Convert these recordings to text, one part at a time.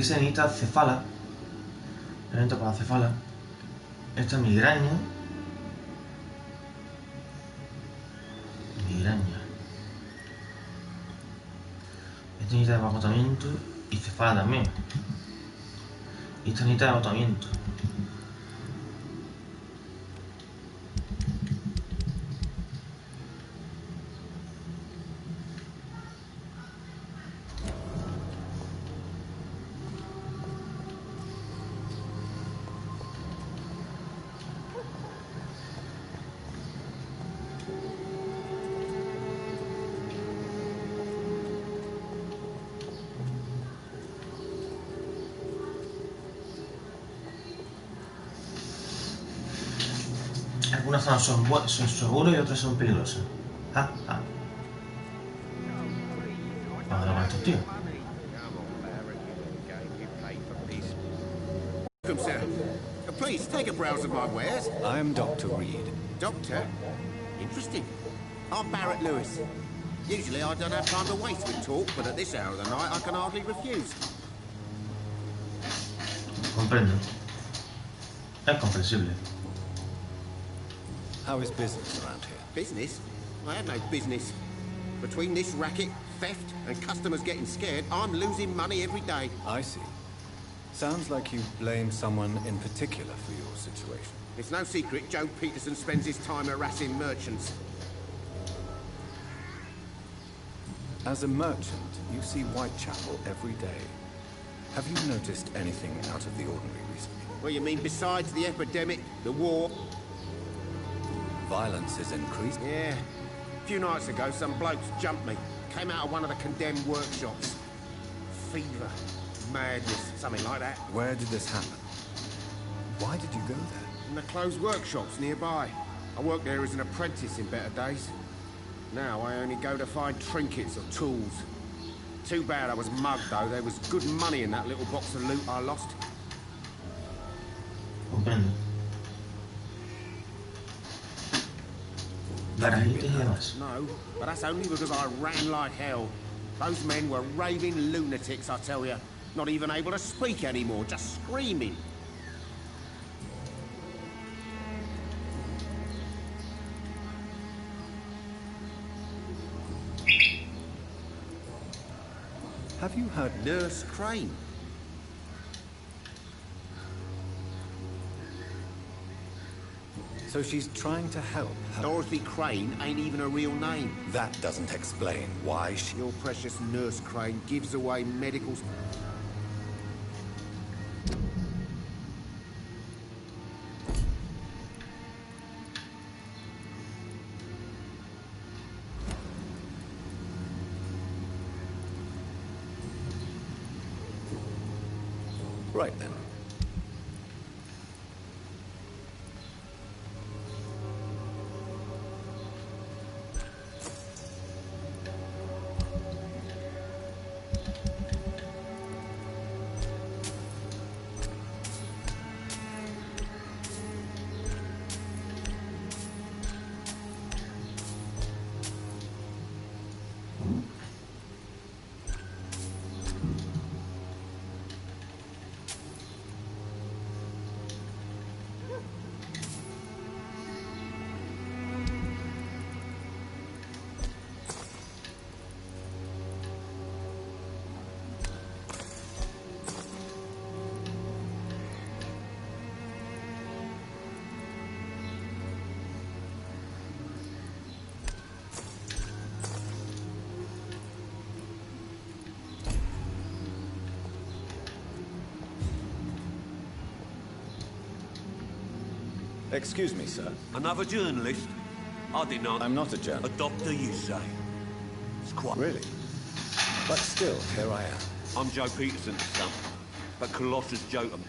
que se necesita cefala. Elemento para cefala. Esta es migraña. Migraña. Esta necesita de agotamiento y cefala también. Y esta necesita de agotamiento. Algunas zonas son seguras y otras son peligrosas. Vamos a hablar con estos tíos. Welcome, sir. Please take a browse of my wares. I am Dr. Reed. Doctor? Interesting. I'm Barrett Lewis. Usually I don't have time to waste with talk, but at this hour of the night I can hardly refuse. Comprendo. Es comprensible. How is business around here? Business? I have no business. Between this racket, theft, and customers getting scared, I'm losing money every day. I see. Sounds like you blame someone in particular for your situation. It's no secret Joe Peterson spends his time harassing merchants. As a merchant, you see Whitechapel every day. Have you noticed anything out of the ordinary recently? Well, you mean besides the epidemic, the war? Violence is increased. Yeah. A few nights ago, some blokes jumped me. Came out of one of the condemned workshops. Fever, madness, something like that. Where did this happen? Why did you go there? In the closed workshops nearby. I worked there as an apprentice in better days. Now I only go to find trinkets or tools. Too bad I was mugged, though. There was good money in that little box of loot I lost. Comprendo. Garajitos y demás. No, but that's only because I ran like hell. Those men were raving lunatics, I tell you. Not even able to speak anymore, just screaming. Have you heard Nurse Crane? So she's trying to help her. Dorothy Crane ain't even a real name. That doesn't explain why she... Your precious Nurse Crane gives away medical... Right then. Excuse me, sir. Another journalist? I did not. I'm not a journalist. A doctor, you say? It's quite... Really? But still, here I am. I'm Joe Peterson's son, but Colossus Jotham.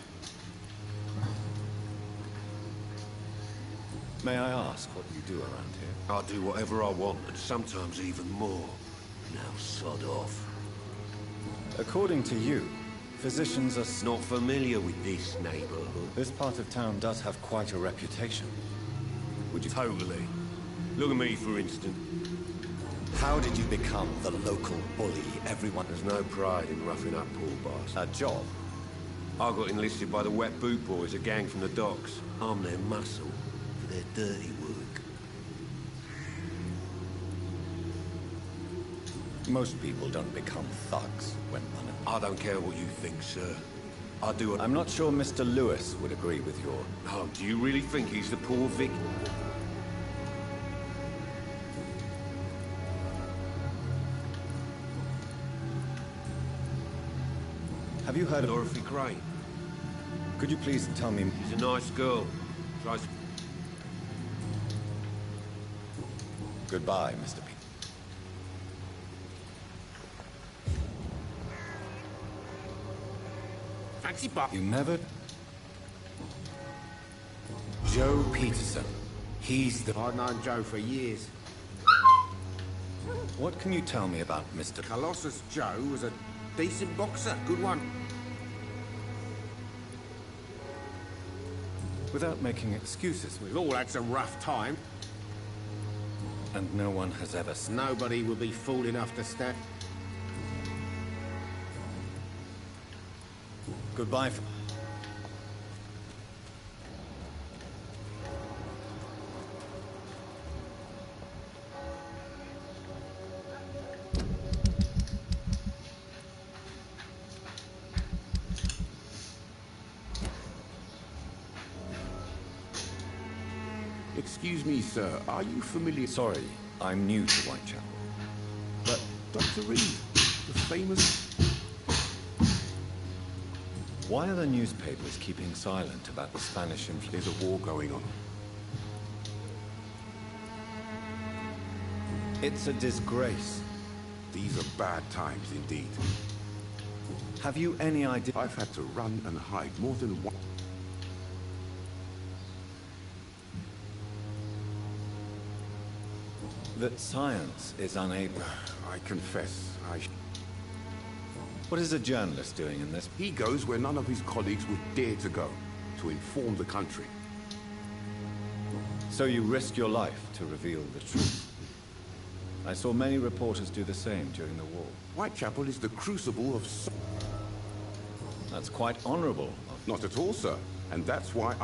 May I ask what you do around here? I do whatever I want, and sometimes even more. Now sod off. According to you, physicians are Not familiar with this neighborhood. This part of town does have quite a reputation. Would you... Totally. Look at me, for instance. How did you become the local bully everyone... There's no pride in roughing up poor bars. A job I got enlisted by the Wet Boot Boys, a gang from the docks. I'm their muscle for their dirty work. Most people don't become thugs when money. I don't care what you think, sir. I do. I'm not sure Mr. Lewis would agree with your... Oh, do you really think he's the poor Vic? Have you heard of... Dorothy Crane? Could you please tell me... She's a nice girl. Tries... Goodbye, Mr. P. Fancy buck. You never... Joe Peterson. He's the... I've known Joe for years. What can you tell me about Mr. Colossus Joe was a decent boxer. Good one. Without making excuses, We've all had some rough time. and no one has ever... Nobody would be fool enough to stand. Goodbye. Excuse me, sir. Are you familiar? Sorry, I'm new to Whitechapel. But Dr. Reed, the famous... Why are the newspapers keeping silent about the Spanish influence? There's a war going on. It's a disgrace. These are bad times indeed. Have you any idea? I've had to run and hide more than one... That science is unable... I confess, What is a journalist doing in this? He goes where none of his colleagues would dare to go, to inform the country. So you risk your life to reveal the truth. I saw many reporters do the same during the war. Whitechapel is the crucible of... That's quite honorable. Not at all, sir. And that's why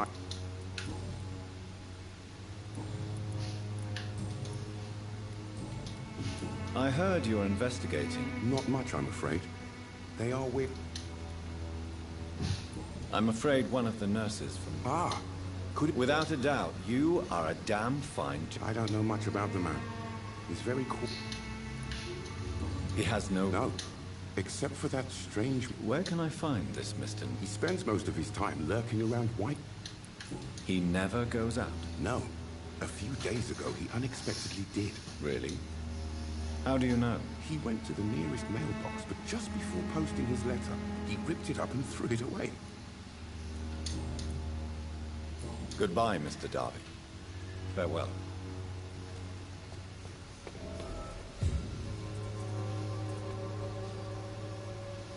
I heard you're investigating. Not much, I'm afraid. They are with... I'm afraid one of the nurses from... Ah, could it... Without a doubt, you are a damn fine... I don't know much about the man. He's very cool. He has no... No, except for that strange... Where can I find this Mr. He spends most of his time lurking around White... He never goes out? No. A few days ago, he unexpectedly did. Really? How do you know? He went to the nearest mailbox, but just before posting his letter, he ripped it up and threw it away. Goodbye, Mr. Darby. Farewell.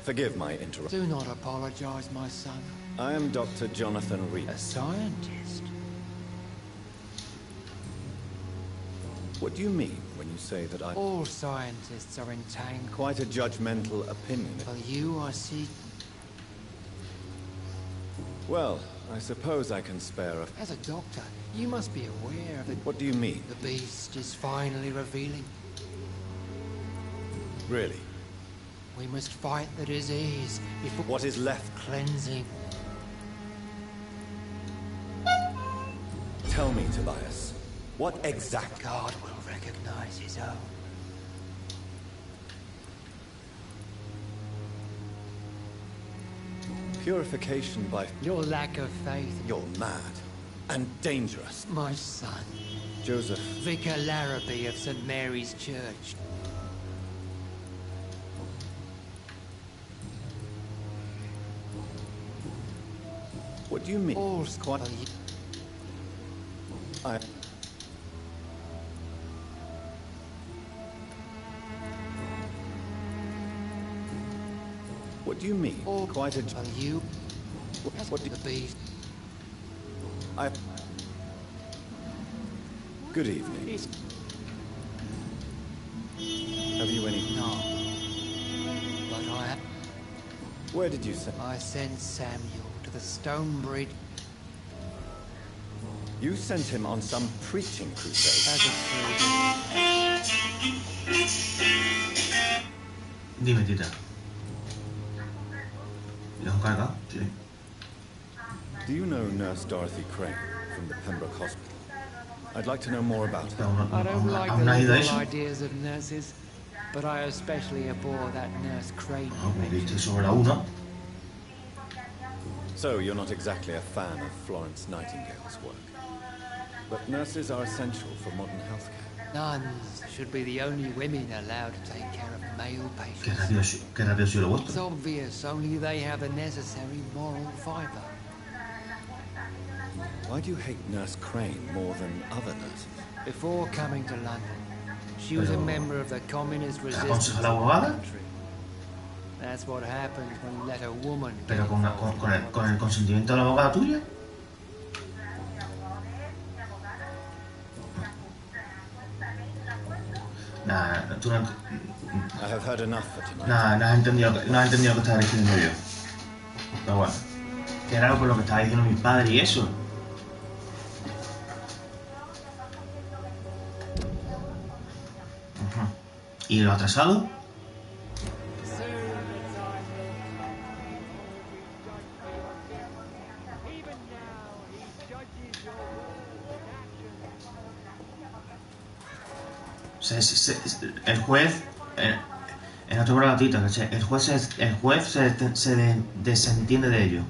Forgive my interruption. Do not apologize, my son. I am Dr. Jonathan Reed. A scientist. What do you mean when you say that I... All scientists are entangled. Quite a judgmental opinion. Well, you are see. Well, I suppose I can spare a... As a doctor, you must be aware of it. What do you mean? The beast is finally revealing. Really? We must fight the disease before... What is left? Cleansing. Tell me, Tobias. What exact... God will recognize his own. Purification by... Your lack of faith, You're mad. And dangerous. my son. Joseph, Vicar Larrabee of St. Mary's Church. what do you mean? All Quite... I... What do you mean? All Quite a... Well, you... What do The beast. I... Good evening. Is... Have you any... No. But I have... Where did you send? I sent Samuel to the stone bridge You sent him on some preaching crusade. as a traitor. Dime, tita. ¿Le han cargado? Sí. Do you know Nurse Dorothy Crane from the Pembroke Hospital? I'd like to know more about her. I don't like ¿Aún the ha ido liberal eso? ideas of nurses, but I especially abhor that Nurse Crane. No, me dice sobre la 1. So you're not exactly a fan of Florence Nightingale's work. But nurses are essential for modern healthcare. Nuns should be the only women allowed to take care of male Qué patients. rápido ha sido lo It's vuestro. obvious only they have the necessary moral fibre. Why do you hate Nurse Crane more than other nurses? Before coming to London, she was a Pero- member of the communist aconseja resistance a la of the abogada? country. That's what happens when you let a woman get Pero con involved. el consentimiento de la abogada tuya. Nah, tú no, I have heard enough for tonight. no has entendido lo que estaba diciendo yo. Pero bueno, que era por lo que estaba diciendo mi padre y eso. Ujú. ¿Y lo atrasado? El juez, en otro gatita, ¿cachai? El juez se desentiende de ello.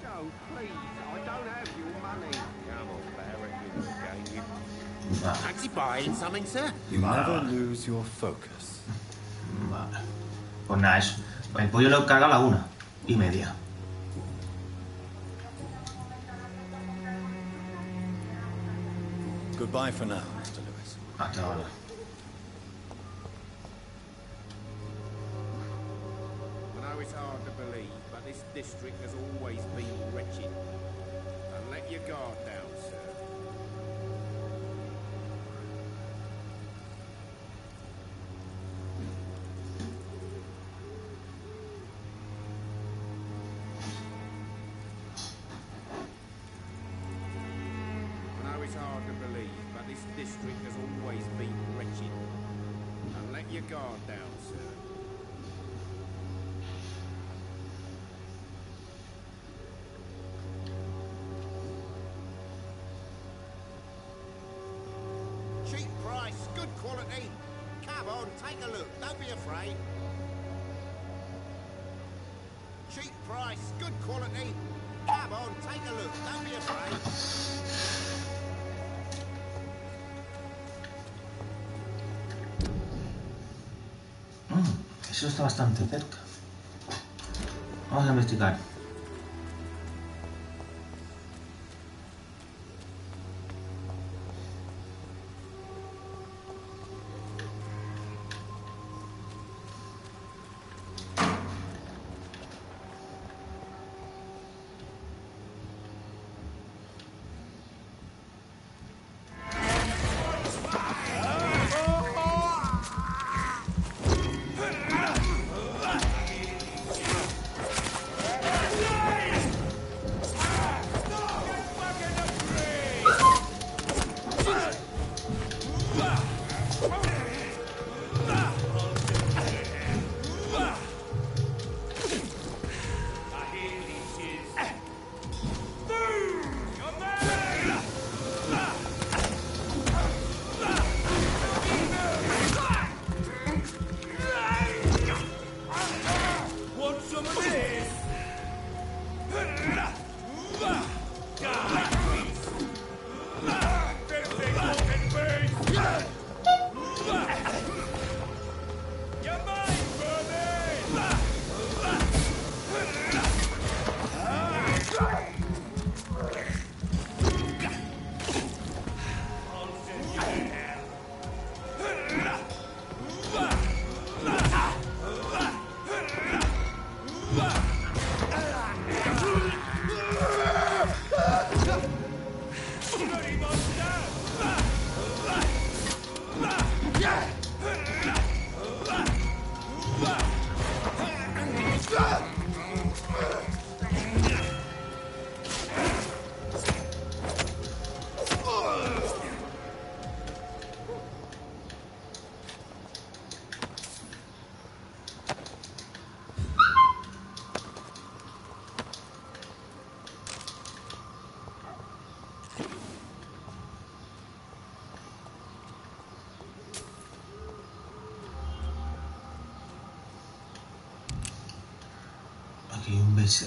Joe, please, I don't have your money. Come on, Barrett, you little game. Vale, Fancy buying something, sir? You never lose your focus. vale. Pues nada, eso. El pollo lo carga a la 1:30. Goodbye for now, Mr. Lewis. Hasta ahora. I know it's hard to believe, but this district has always been wretched. And let your guard down, sir. I know it's hard to believe, but this district has always been wretched. And let your guard down, sir. Cheap price, good quality. Come on, take a look. Don't be afraid. Cheap price, good quality. Come on, take a look. Don't be afraid. Eso está bastante cerca. Vamos a investigar.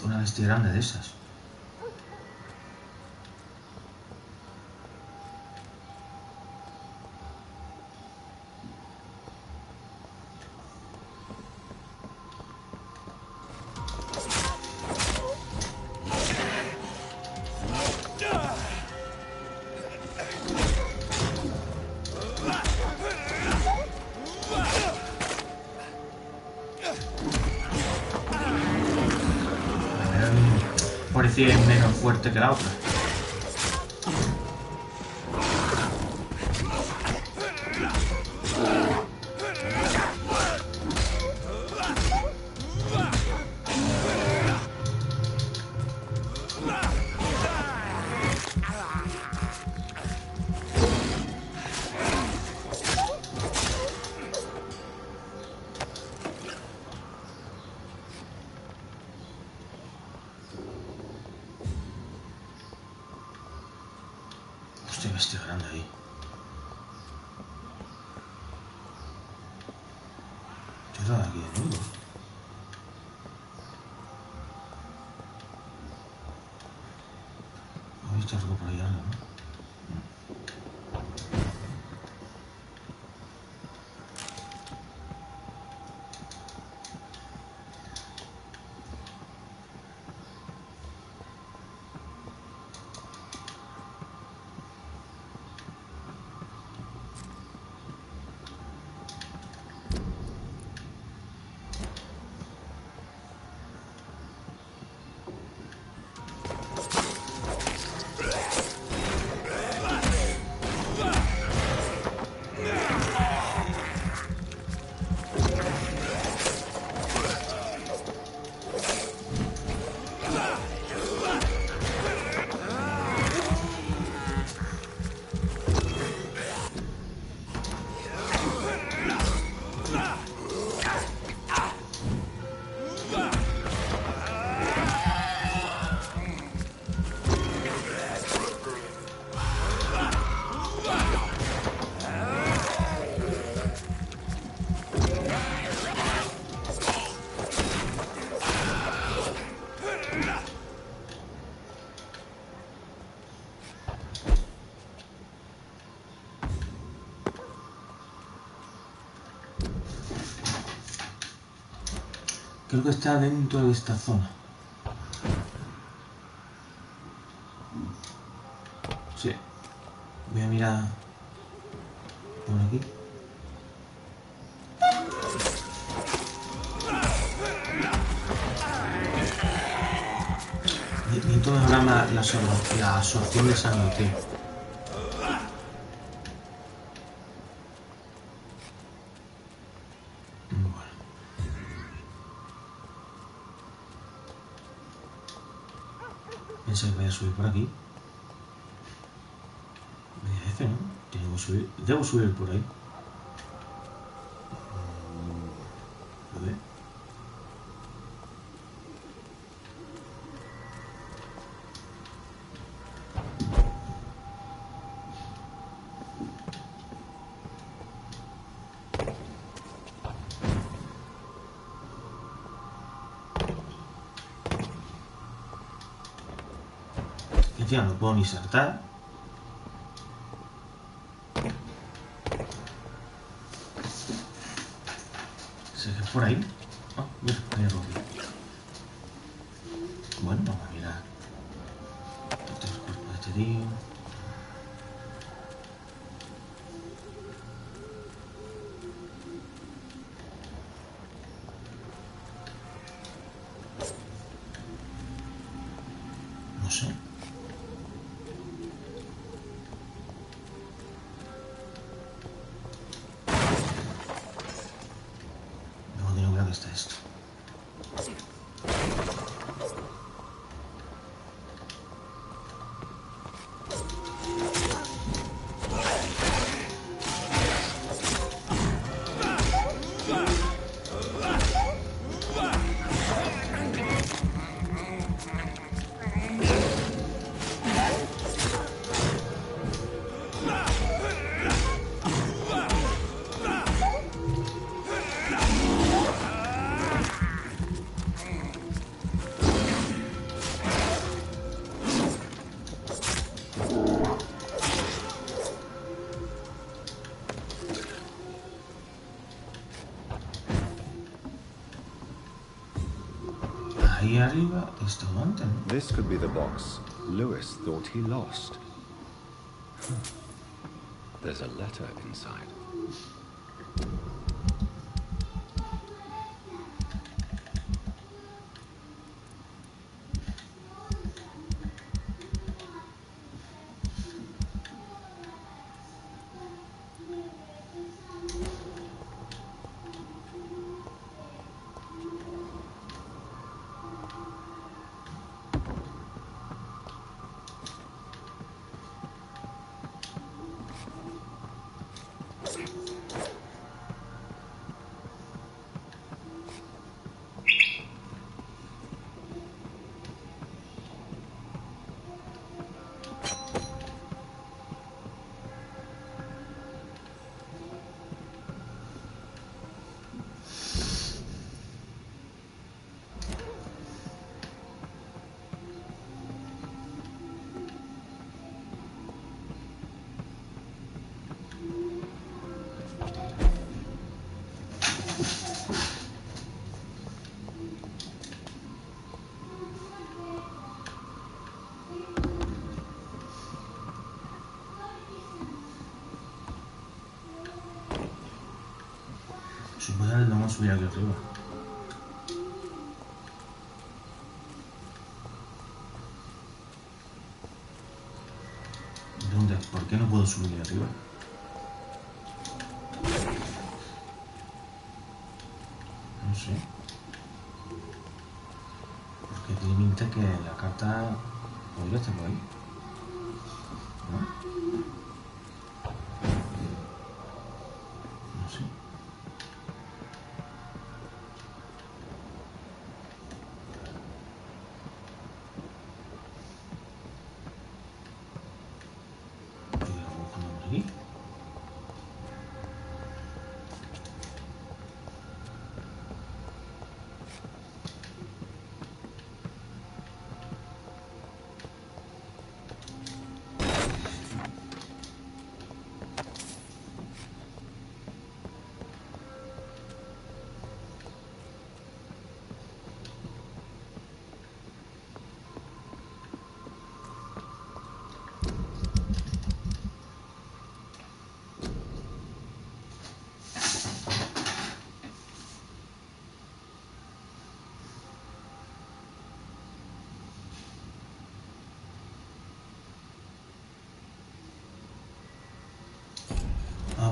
Una bestia grande de esas. Parecía menos fuerte que la otra. Hostia, bestia grande ahí. ¿Qué era aquí de nuevo? ¿He visto algo por ahí algo, no? Creo que está dentro de esta zona. Sí. Voy a mirar por aquí. Necesito mejorar la absorción de sangre, tío. Pensé que voy a subir por aquí. F, ¿no? Tengo que subir. Debo subir por ahí. A ver. Encima no puedo ni saltar. ¿Se ve por ahí? Ah, mira, ahí rojo. Bueno, vamos a mirar. Este es el cuerpo de este tío. No sé. Está esto. arriba he estado antes, ¿no? This could be the box Lewis thought he lost. There's a letter inside. Supuestamente vamos a subir aquí arriba. ¿Dónde? ¿Por qué no puedo subir arriba? No sé. Porque tiene pinta que la carta podría estar por ahí. ¿No? No sé. Aquí.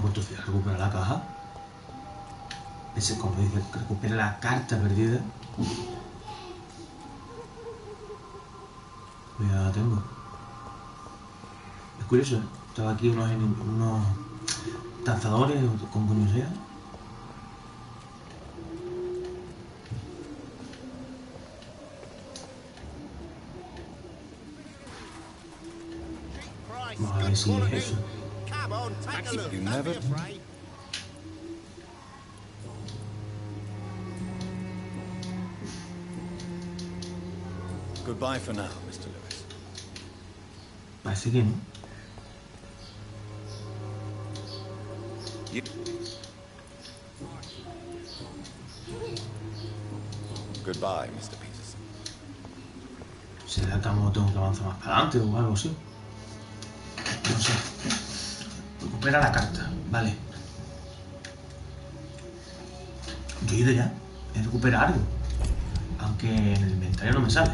Pues tú fíjate, recupera la caja. Ese, como dice, recupera la carta perdida. Pues ya la tengo. Es curioso, ¿eh? Estaba aquí unos cazadores con coño sea. Vamos a ver si es eso. You never... Goodbye for now, Mr. Lewis. Parece que no. Goodbye, Mr. Peterson. ¿Será que tengo que avanzar más para adelante o algo así? No sé. Recupera la carta, vale. Yo he ido ya. He recuperado algo. Aunque en el inventario no me sale.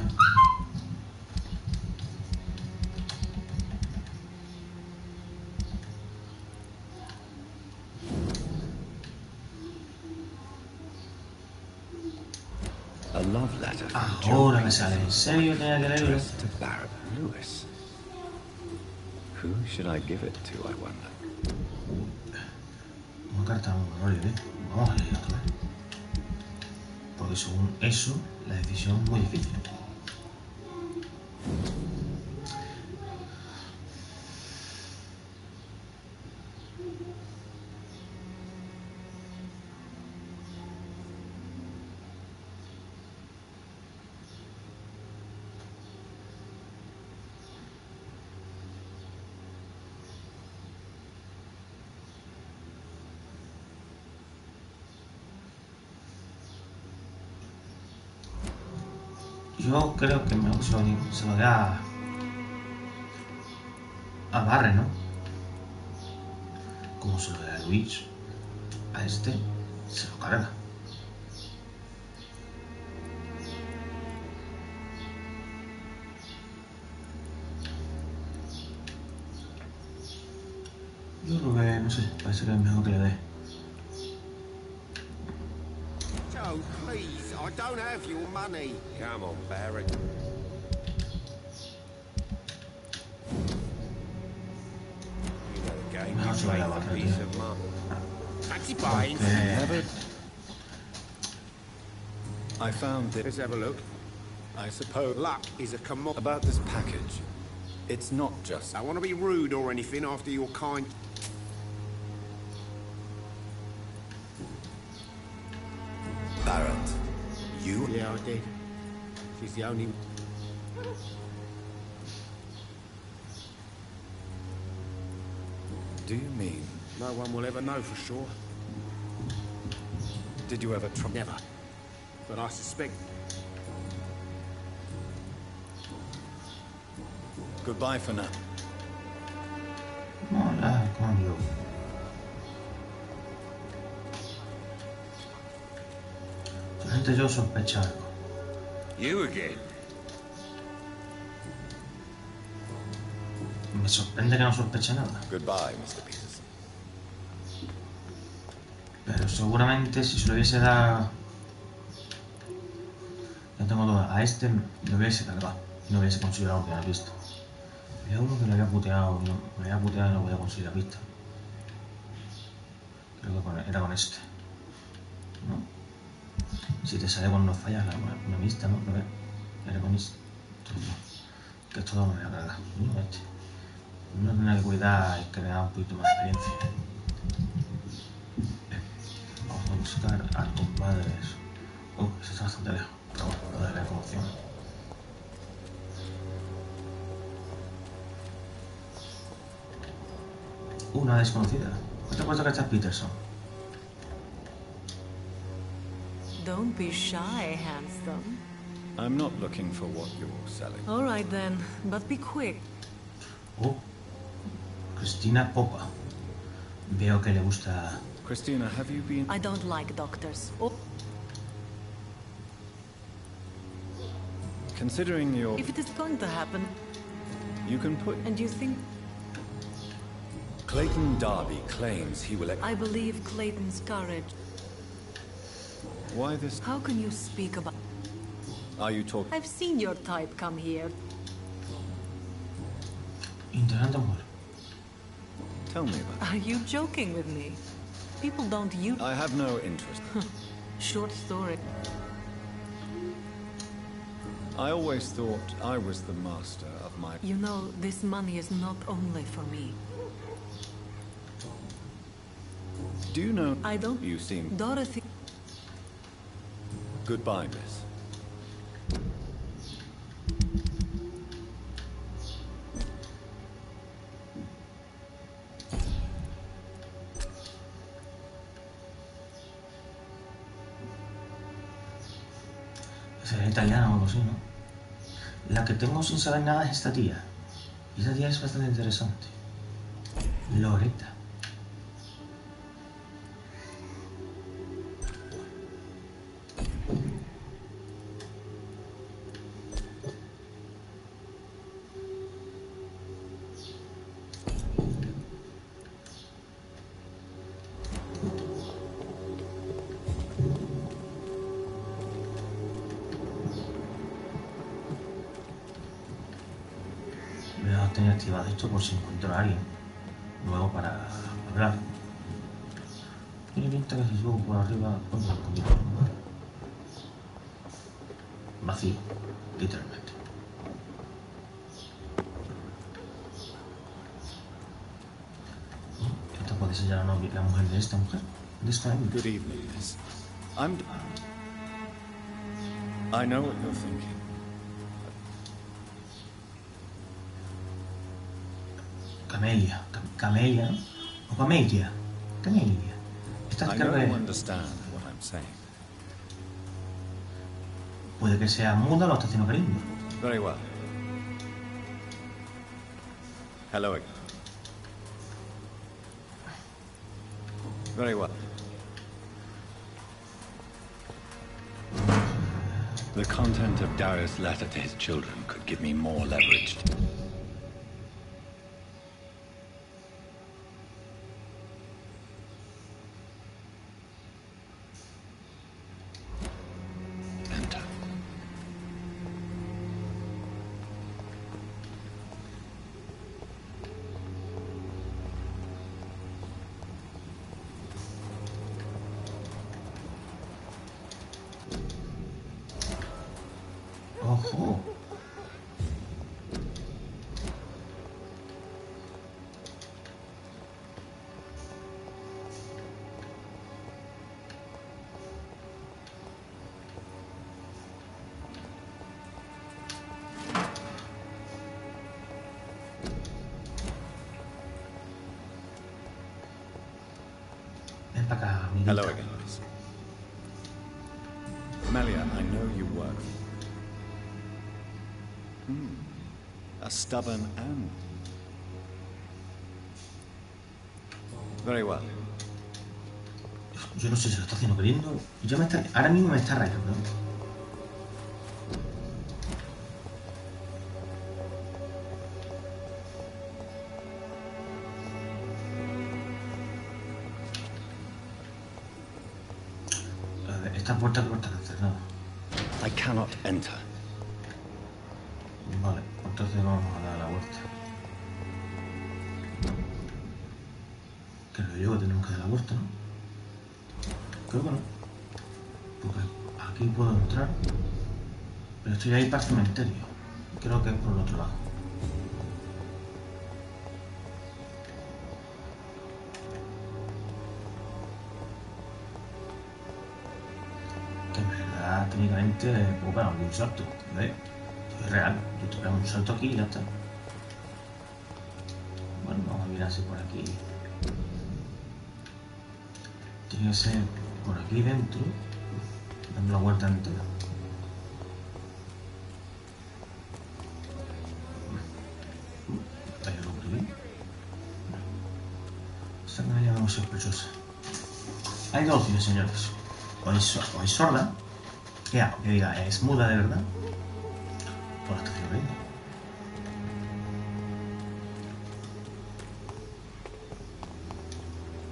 A love letter from Ahora Joe me sale. ¿En serio tenía que leerlo? addressed to Baron Lewis. Who should I give it to, I wonder? Una carta no le Vamos a leerla otra vez. Porque según eso, la decisión es muy difícil. Yo creo que se lo da a Barre, ¿no? Como se lo da a Luis, a este se lo carga. Yo creo que, no sé, parece que es mejor que le dé. Joe, please, I don't have your money. Come on, Barry. You know the game. Mejor se You vaya a make Barre, a piece tío. of money. Fancy buying? Never. I found this. Let's have a look. I suppose. Luck is a commodity. About this package. It's not just. I want to be rude or anything after your kind. Barrett. You. Yeah, I did. She's the only. Do you mean? No one will ever know for sure. Did you ever try? Never. But I suspect. Goodbye for now. Hola, coño. Solamente yo sospecho algo. You again? Me sorprende que no sospeche nada. Goodbye, Mr. Peterson. Pero seguramente si se lo hubiese dado... No tengo duda. A este lo hubiese cargado. Y no hubiese conseguido algo que había visto. Había uno que lo había puteado. Me había puteado y no podía conseguir la pista. Creo que era con este. ¿No? Si te sale cuando fallas una pista, ¿no? Era con esto. Que esto no me voy a cargar. No, este. Uno tiene que cuidar y crear un poquito más de experiencia. Vamos a buscar al compadre de eso. Eso está bastante lejos. Pero bueno, lo de la emoción. Una desconocida. ¿Qué te acuerdas que está Peterson? Don't be shy, handsome. I'm not looking for what you're selling. All right then, but be quick. Oh, Cristina Popa. Veo que le gusta. Christina, have you been? I don't like doctors. Oh, Considering your, if it is going to happen, you can put. and you think Clayton Darby claims he will. I believe Clayton's courage, Why this? how can you speak about... Are you talking? I've seen your type come here. Interesante mujer. Tell me about. Are you joking with me? People don't use... I have no interest. Short story. I always thought I was the master of my. You know, this money is not only for me. Do you know? I don't... You seem. Dorothy... Goodbye, miss. Será italiana o algo así, ¿no? La que tengo sin saber nada es esta tía. Y esta tía es bastante interesante. Loretta. Voy a tener activado esto por si encuentro a alguien nuevo para hablar. Tiene pinta que si subo por arriba, pues un poquito vacío, literalmente. Esta puede ser ya la mujer de esta mujer. De esta hembra. Good evening, miss. I know what you're thinking. Camelia, Camelia, ¿no? O Camelia, Camelia. Esta I creo know que you understand what I'm saying. Puede que sea muda o lo está haciendo queriendo. Very well. Hello again. Very well. The content of Darius' letter to his children could give me more leverage. Enter. ¡Ojo! Ven para acá, amiguita. Hello again. Melia, I know you work. A stubborn and... Very well. Yo no sé si lo está haciendo queriendo. Ahora mismo me está rayando. A ver, esta puerta creo que está cerrada. I cannot enter. Vale, entonces vamos a dar la vuelta. Creo yo que tenemos que dar la vuelta, ¿no? Creo que no. Porque aquí puedo entrar. Pero estoy ahí para el cementerio. Creo que es por el otro lado. Que en verdad, técnicamente, pues bueno, de un salto. ¿Ves? Es real. Yo te pego un salto aquí y ya está. Bueno, vamos a mirar si por aquí. Tiene que ser por aquí dentro, dando la vuelta entera. ¿Hay algo por aquí? Esta me llama muy sospechosa. Hay dos opciones, señores. O es sorda, que diga, es muda de verdad, o la está haciendo bien.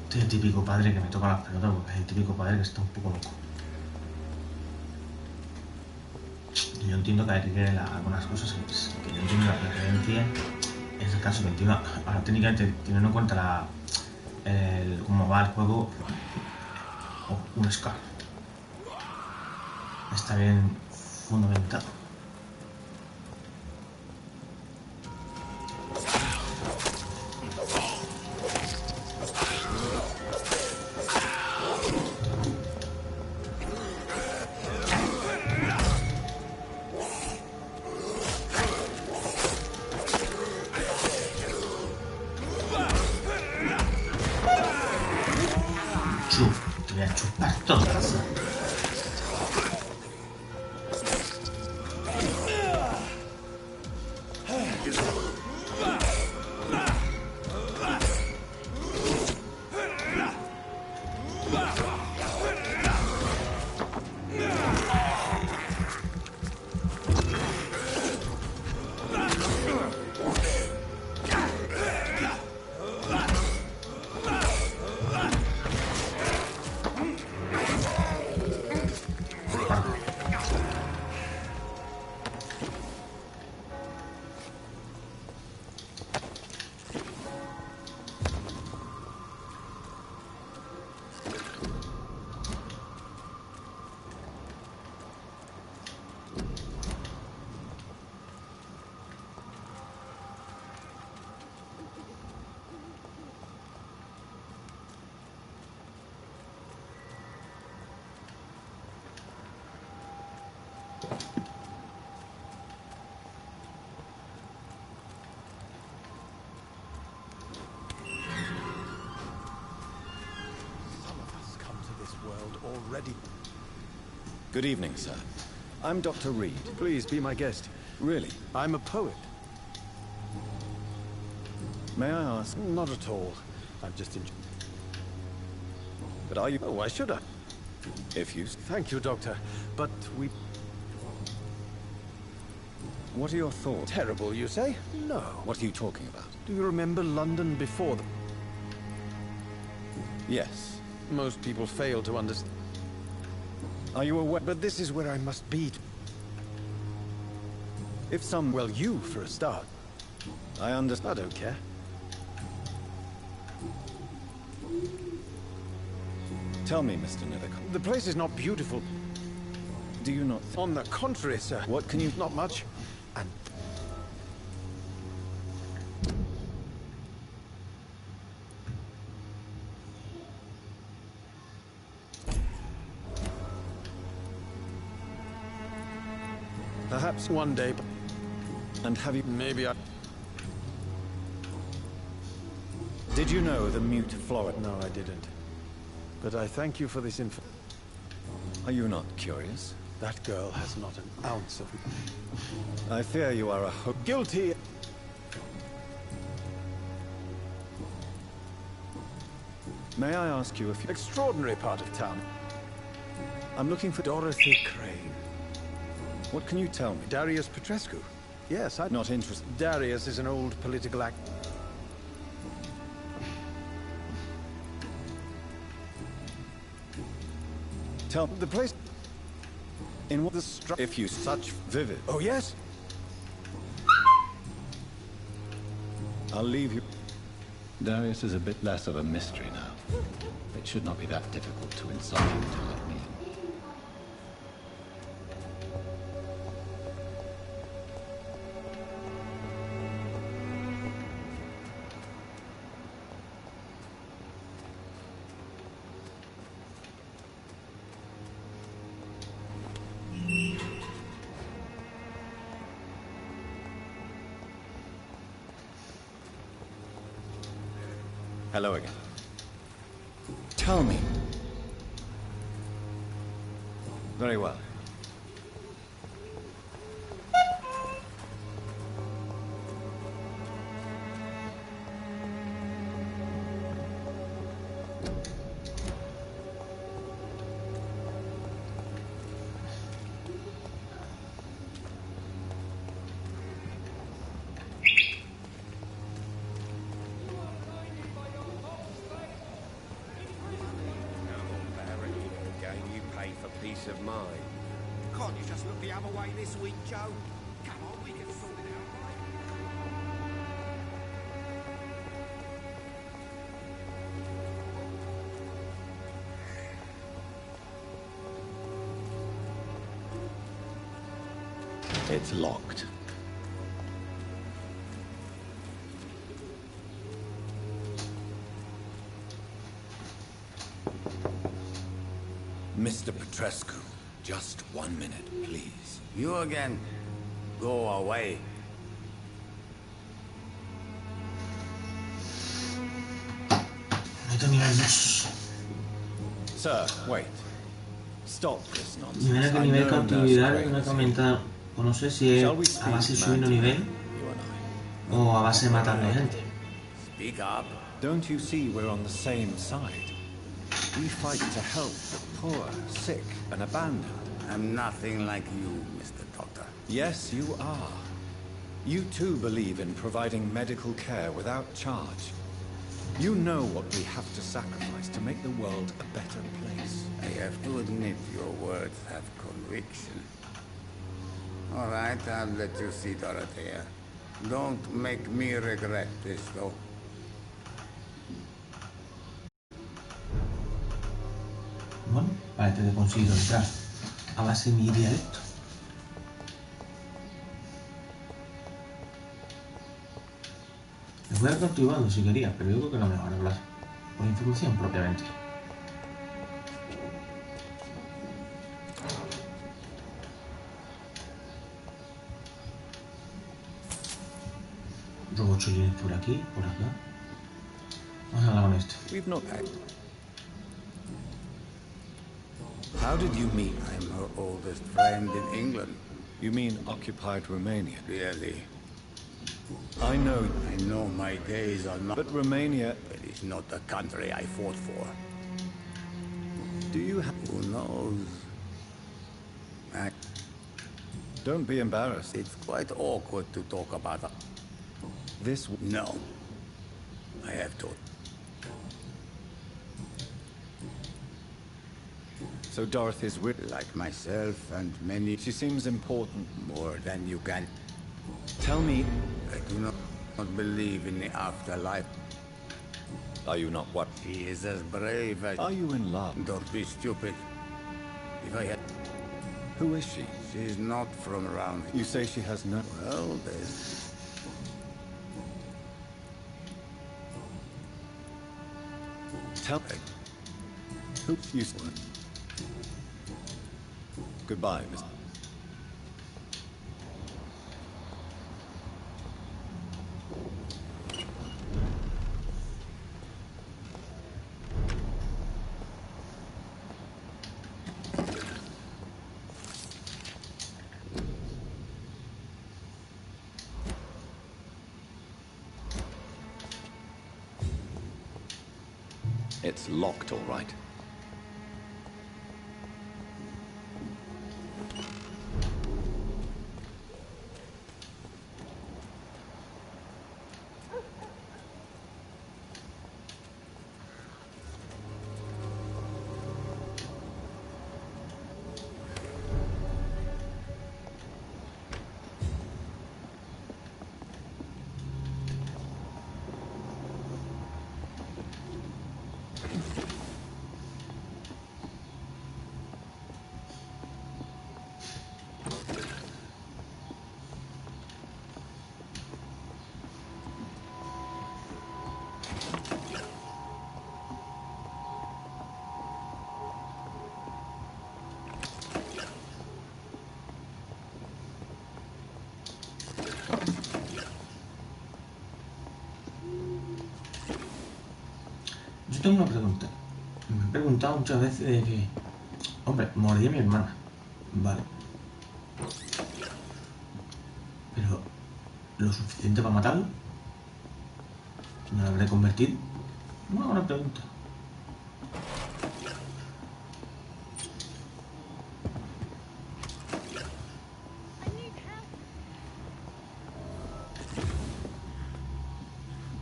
Este es el típico padre que me toca las pelotas, porque es el típico padre que está un poco loco. Y yo entiendo que hay que querer algunas cosas que yo entiendo la preferencia, en este caso que entiendo, ahora técnicamente teniendo en cuenta cómo va el juego, un Scar. Está bien fundamentado. Te voy a chupar todo. Good evening, sir. I'm Dr. Reed. Please be my guest. Really? I'm a poet. May I ask? Not at all. I'm just enjoying. But are you? Oh, why should I? If you... Thank you, Doctor. But we... What are your thoughts? Terrible, you say? No. What are you talking about? Do you remember London before the... Yes. Most people fail to understand. Are you aware? But this is where I must be. If some... Well, you, for a start. I understand. I don't care. Tell me, Mr. Nethercott. The place is not beautiful. Do you not... On the contrary, sir. What can you... Not much. And... Perhaps one day... And have you... Maybe I... Did you know the mute Florida? No, I didn't. But I thank you for this info. Are you not curious? That girl has not an ounce of... I fear you are a guilty... May I ask you if you... Extraordinary part of town. I'm looking for Dorothy Crane. What can you tell me? Darius Petrescu. Yes, I'm not interested. Darius is an old political act... Tell the place... In what the if you such vivid... Oh, yes? I'll leave you... Darius is a bit less of a mystery now. It should not be that difficult to insult him to let me in. Hello again. Tell me. Very well. Peace of mind. Can't you just look the other way this week, Joe? Come on, we can sort it out, right? It's locked. Mr. Petrescu, just 1 minute, please. You again? Go away. Esto nivel 2. Sir, wait. Stop this nonsense. Mira que nivel cautividad no he comentado. O no sé si es a base subiendo nivel o a base matando gente. Speak up. Don't you see we're on the same side? We fight to help the poor, sick, and abandoned. I'm nothing like you, Mr. Doctor. Yes, you are. You too believe in providing medical care without charge. You know what we have to sacrifice to make the world a better place. I have to admit your words have conviction. All right, I'll let you see Dorothea. Don't make me regret this, though. Bueno, parece que consigo entrar a base de mi dialecto. Les voy a ir cautivando si quería, pero yo creo que no mejor hablar por introducción propiamente. Robo cholines por aquí, por acá. Vamos a hablar con este. We've not... How did you meet? I'm her oldest friend in England. You mean occupied Romania? Really? I know. I know my days are not... But Romania... It is not the country I fought for. Do you have... Who knows? Don't be embarrassed. It's quite awkward to talk about that. This... No. I have to. So Dorothy's with... Like myself and many... She seems important. More than you can... Tell me... I do not believe in the afterlife. Are you not what? She is as brave as... Are you in love? Don't be stupid. If I had... Who is she? She's not from around here. You say she has no... Well, there's... Tell me. Who you... Goodbye, Miss... It's locked, all right. Yo tengo una pregunta. Me he preguntado muchas veces de que... Hombre, mordí a mi hermana. Vale. Pero... ¿lo suficiente para matarlo? ¿Me la habré convertido? Una buena pregunta.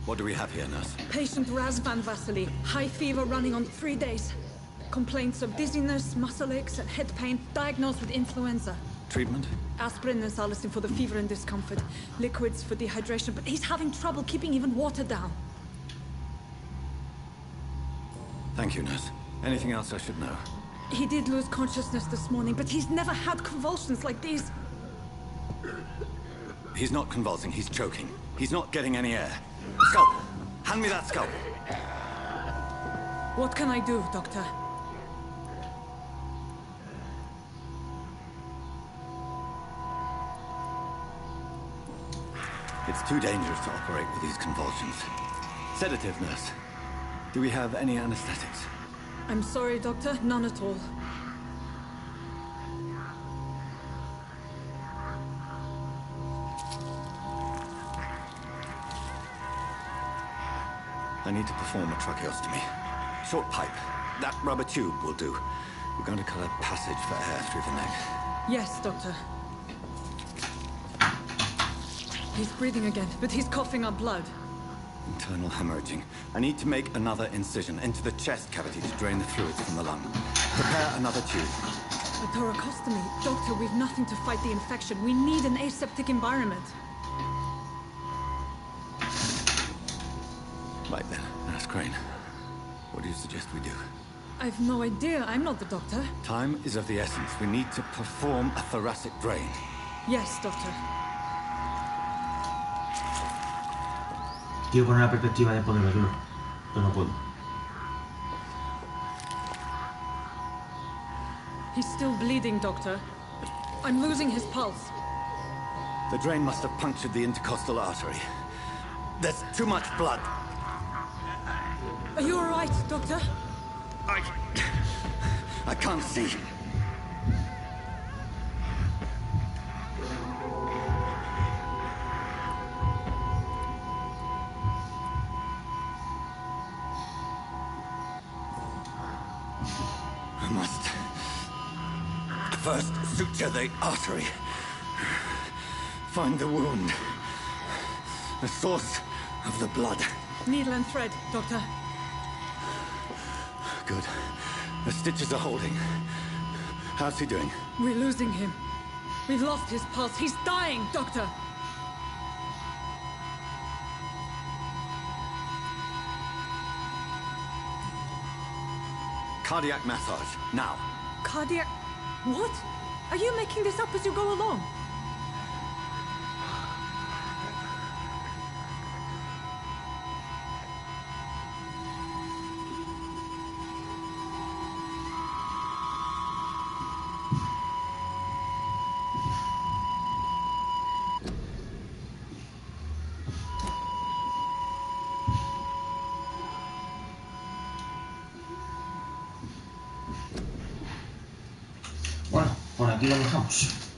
What do we have here, nurse? Patient Razvan Vasily. High fever running on 3 days. Complaints of dizziness, muscle aches, and head pain. Diagnosed with influenza. Treatment? Aspirin and salicin for the fever and discomfort. Liquids for dehydration, but he's having trouble keeping even water down. Thank you, nurse. Anything else I should know? He did lose consciousness this morning, but he's never had convulsions like these. He's not convulsing, he's choking. He's not getting any air. Scope! Hand me that scope! What can I do, Doctor? It's too dangerous to operate with these convulsions. Sedative, nurse. Do we have any anesthetics? I'm sorry, Doctor. None at all. I need to perform a tracheostomy. Short pipe. That rubber tube will do. We're going to cut a passage for air through the neck. Yes, Doctor. He's breathing again, but he's coughing up blood. Internal hemorrhaging. I need to make another incision into the chest cavity to drain the fluids from the lung. Prepare another tube. A thoracostomy. Doctor, we've nothing to fight the infection. We need an aseptic environment. Right then, Nurse Crane. What do you suggest we do? I've no idea. I'm not the doctor. Time is of the essence. We need to perform a thoracic drain. Yes, Doctor. Quiero poner la perspectiva de poder verlo, pero no puedo. He's still bleeding, Doctor. I'm losing his pulse. The drain must have punctured the intercostal artery. There's too much blood. Are you all right, Doctor? I can't see. I must first suture the artery. Find the wound. The source of the blood. Needle and thread, Doctor. Good. The stitches are holding. How's he doing? We're losing him. We've lost his pulse. He's dying, Doctor. Cardiac massage, now. Cardiac... What? Are you making this up as you go along? Bueno, por aquí lo dejamos.